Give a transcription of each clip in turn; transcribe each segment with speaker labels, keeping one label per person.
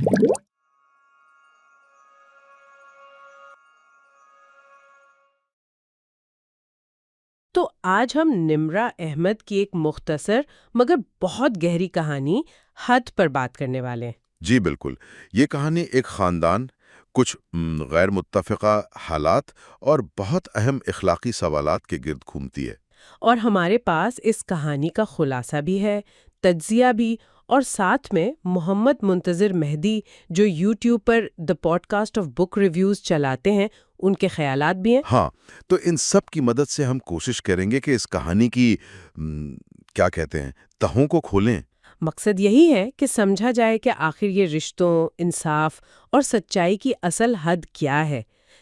Speaker 1: تو آج ہم نمرہ احمد کی ایک مختصر مگر بہت گہری کہانی حد پر بات کرنے والے ہیں۔
Speaker 2: جی بالکل، یہ کہانی ایک خاندان، کچھ غیر متفقہ حالات اور بہت اہم اخلاقی سوالات کے گرد گھومتی ہے۔
Speaker 1: اور ہمارے پاس اس کہانی کا خلاصہ بھی ہے، تجزیہ بھی، اور ساتھ میں محمد منتظر مہدی جو یوٹیوب پر the podcast of book reviews چلاتے ہیں، ان کے خیالات بھی ہیں۔
Speaker 2: ہاں، تو ان سب کی مدد سے ہم کوشش کریں گے کہ اس کہانی کی کیا کہتے ہیں تہوں کو کھولیں۔
Speaker 1: مقصد یہی ہے کہ سمجھا جائے کہ آخر یہ رشتوں، انصاف اور سچائی کی اصل حد کیا ہے۔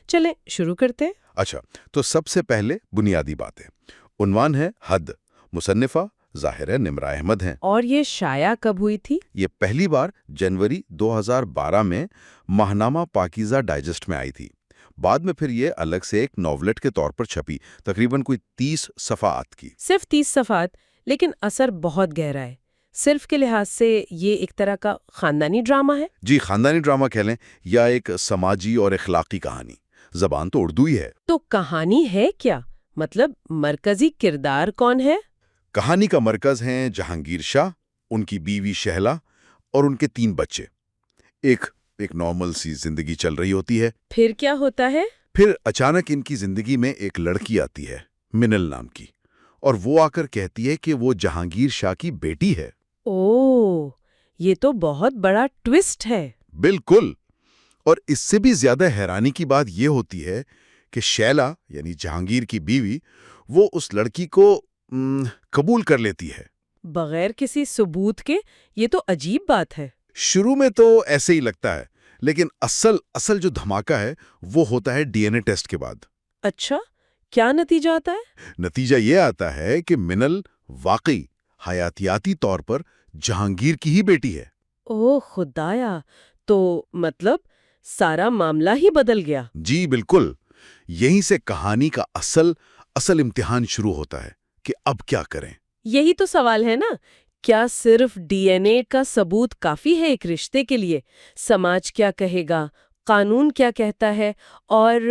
Speaker 1: چلیں شروع کرتے ہیں۔
Speaker 2: اچھا، تو سب سے پہلے بنیادی باتیں۔ عنوان ہے حد، مصنفہ ظاہر ہے نمرہ احمد ہیں۔
Speaker 1: اور یہ شائع کب ہوئی تھی؟
Speaker 2: یہ پہلی بار جنوری 2012 میں ماہنامہ پاکیزہ ڈائجسٹ میں آئی تھی۔ بعد میں پھر یہ الگ سے ایک ناولٹ کے طور پر چھپی، تقریباً کوئی 30 صفحات کی۔
Speaker 1: صرف 30 صفحات، لیکن اثر بہت گہرا ہے۔ صرف کے لحاظ سے یہ ایک طرح کا خاندانی ڈرامہ ہے؟
Speaker 2: جی، خاندانی ڈرامہ کہہ لیں یا ایک سماجی اور اخلاقی کہانی۔ زبان تو اردو ہی ہے۔
Speaker 1: تو کہانی ہے کیا؟ مطلب مرکزی کردار کون ہے؟
Speaker 2: کہانی کا مرکز ہیں جہانگیر شاہ، ان کی بیوی شہلا اور ان کے 3 بچے۔ ایک نارمل سی زندگی چل رہی ہوتی ہے۔
Speaker 1: پھر کیا ہوتا ہے؟
Speaker 2: پھر اچانک ان کی زندگی میں ایک لڑکی آتی ہے، منل نام کی، اور وہ آ کر کہتی ہے کہ وہ جہانگیر شاہ کی بیٹی ہے۔
Speaker 1: اوہ، یہ تو بہت بڑا ٹوسٹ ہے۔
Speaker 2: بالکل، اور اس سے بھی زیادہ حیرانی کی بات یہ ہوتی ہے کہ شیلا یعنی جہانگیر کی بیوی وہ اس لڑکی کو قبول کر لیتی ہے
Speaker 1: بغیر کسی ثبوت کے؟ یہ تو عجیب بات ہے۔
Speaker 2: شروع میں تو ایسے ہی لگتا ہے، لیکن اصل جو دھماکہ ہے وہ ہوتا ہے ڈی این اے ٹیسٹ کے بعد۔
Speaker 1: اچھا، کیا نتیجہ آتا ہے؟
Speaker 2: نتیجہ یہ آتا ہے کہ منل واقعی حیاتیاتی طور پر جہانگیر کی ہی بیٹی ہے۔
Speaker 1: اوہ خدایا، تو مطلب سارا معاملہ ہی بدل گیا۔
Speaker 2: جی بالکل، یہیں سے کہانی کا اصل امتحان شروع ہوتا ہے کہ اب کیا کریں۔
Speaker 1: یہی تو سوال ہے نا، کیا صرف ڈی این اے کا ثبوت کافی ہے ایک رشتے کے لیے؟ سماج کیا کہے گا، قانون کیا کہتا ہے، اور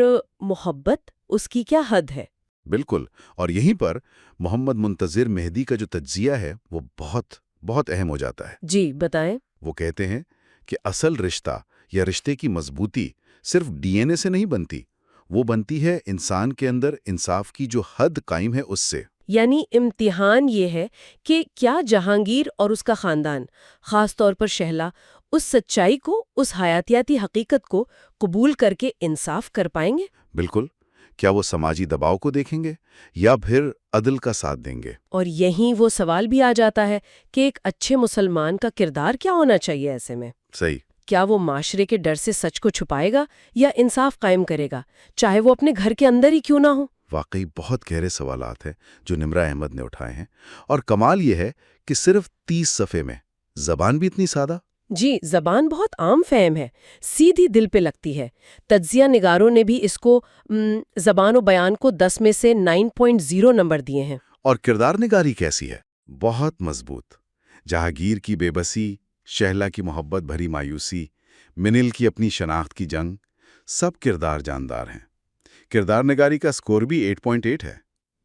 Speaker 1: محبت، اس کی کیا حد ہے؟
Speaker 2: بالکل، اور یہیں پر محمد منتظر مہدی کا جو تجزیہ ہے وہ بہت اہم ہو جاتا ہے۔
Speaker 1: جی بتائیں۔
Speaker 2: وہ کہتے ہیں کہ اصل رشتہ یا رشتے کی مضبوطی صرف ڈی این اے سے نہیں بنتی، وہ بنتی ہے انسان کے اندر انصاف کی جو حد قائم ہے اس سے۔
Speaker 1: یعنی امتحان یہ ہے کہ کیا جہانگیر اور اس کا خاندان، خاص طور پر شہلا، اس سچائی کو، اس حیاتیاتی حقیقت کو قبول کر کے انصاف کر پائیں گے؟
Speaker 2: بالکل، کیا وہ سماجی دباؤ کو دیکھیں گے یا پھر عدل کا ساتھ دیں گے؟
Speaker 1: اور یہیں وہ سوال بھی آ جاتا ہے کہ ایک اچھے مسلمان کا کردار کیا ہونا چاہیے ایسے میں؟
Speaker 2: صحیح۔
Speaker 1: کیا وہ معاشرے کے ڈر سے سچ کو چھپائے گا یا انصاف قائم کرے گا، چاہے وہ اپنے گھر کے اندر ہی کیوں نہ ہو؟
Speaker 2: واقعی بہت گہرے سوالات ہیں جو نمرہ احمد نے اٹھائے ہیں، اور کمال یہ ہے کہ صرف 30 صفحے میں زبان بھی اتنی سادہ۔
Speaker 1: جی، زبان بہت عام فہم ہے، سیدھی دل پہ لگتی ہے۔ تجزیہ نگاروں نے بھی اس کو زبان و بیان کو 10 میں سے 9.0 نمبر دیے ہیں۔
Speaker 2: اور کردار نگاری کیسی ہے؟ بہت مضبوط۔ جہانگیر کی بے بسی، شہلا کی محبت بھری مایوسی، منل کی اپنی شناخت کی جنگ، سب کردار جاندار ہیں۔ کردار نگاری کا سکور بھی 8.8 ہے۔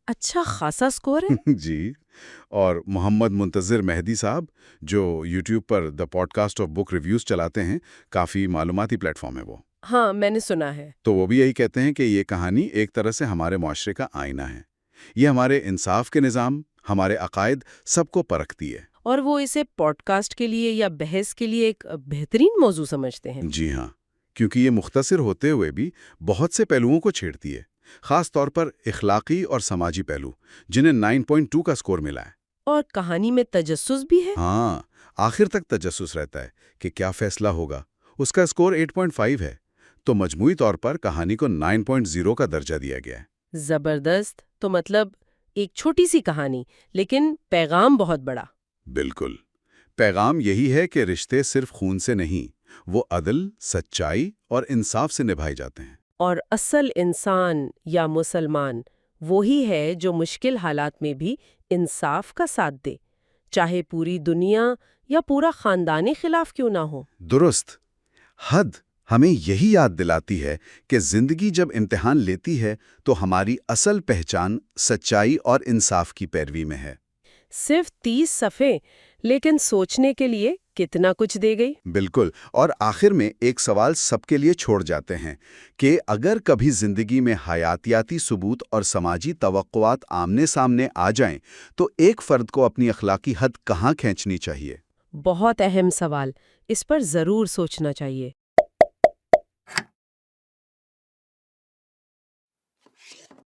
Speaker 1: اچھا خاصا سکور ہے۔
Speaker 2: جی، اور محمد منتظر مہدی صاحب جو یوٹیوب پر the podcast of book reviews چلاتے ہیں، کافی معلوماتی پلیٹ فارم ہے وہ۔
Speaker 1: ہاں، میں نے سنا ہے۔
Speaker 2: تو وہ بھی یہی کہتے ہیں کہ یہ کہانی ایک طرح سے ہمارے معاشرے کا آئینہ ہے۔ یہ ہمارے انصاف کے نظام، ہمارے عقائد، سب کو پرکھتی ہے۔
Speaker 1: اور وہ اسے پوڈ کاسٹ کے لیے یا بحث کے لیے ایک بہترین موضوع سمجھتے ہیں۔
Speaker 2: جی ہاں، کیونکہ یہ مختصر ہوتے ہوئے بھی بہت سے پہلوؤں کو چھیڑتی ہے، خاص طور پر اخلاقی اور سماجی پہلو، جنہیں 9.2 کا سکور ملا ہے۔
Speaker 1: اور کہانی میں تجسس بھی ہے۔
Speaker 2: ہاں، آخر تک تجسس رہتا ہے کہ کیا فیصلہ ہوگا۔ اس کا سکور 8.5 ہے، تو مجموعی طور پر کہانی کو 9.0 کا درجہ دیا گیا ہے۔
Speaker 1: زبردست، تو مطلب ایک چھوٹی سی کہانی لیکن پیغام بہت بڑا۔
Speaker 2: بالکل، پیغام یہی ہے کہ رشتے صرف خون سے نہیں، وہ عدل، سچائی اور انصاف سے نبھائے جاتے ہیں۔
Speaker 1: اور اصل انسان یا مسلمان وہی ہے جو مشکل حالات میں بھی انصاف کا ساتھ دے، چاہے پوری دنیا یا پورا خاندانی خلاف کیوں نہ ہو۔
Speaker 2: درست، حد ہمیں یہی یاد دلاتی ہے کہ زندگی جب امتحان لیتی ہے تو ہماری اصل پہچان سچائی اور انصاف کی پیروی میں ہے۔
Speaker 1: صرف 30 صفحے، لیکن سوچنے کے لیے کتنا کچھ دے گئی۔
Speaker 2: بالکل، اور آخر میں ایک سوال سب کے لیے چھوڑ جاتے ہیں کہ اگر کبھی زندگی میں حیاتیاتی ثبوت اور سماجی توقعات آمنے سامنے آ جائیں تو ایک فرد کو اپنی اخلاقی حد کہاں کھینچنی چاہیے؟
Speaker 1: بہت اہم سوال، اس پر ضرور سوچنا چاہیے۔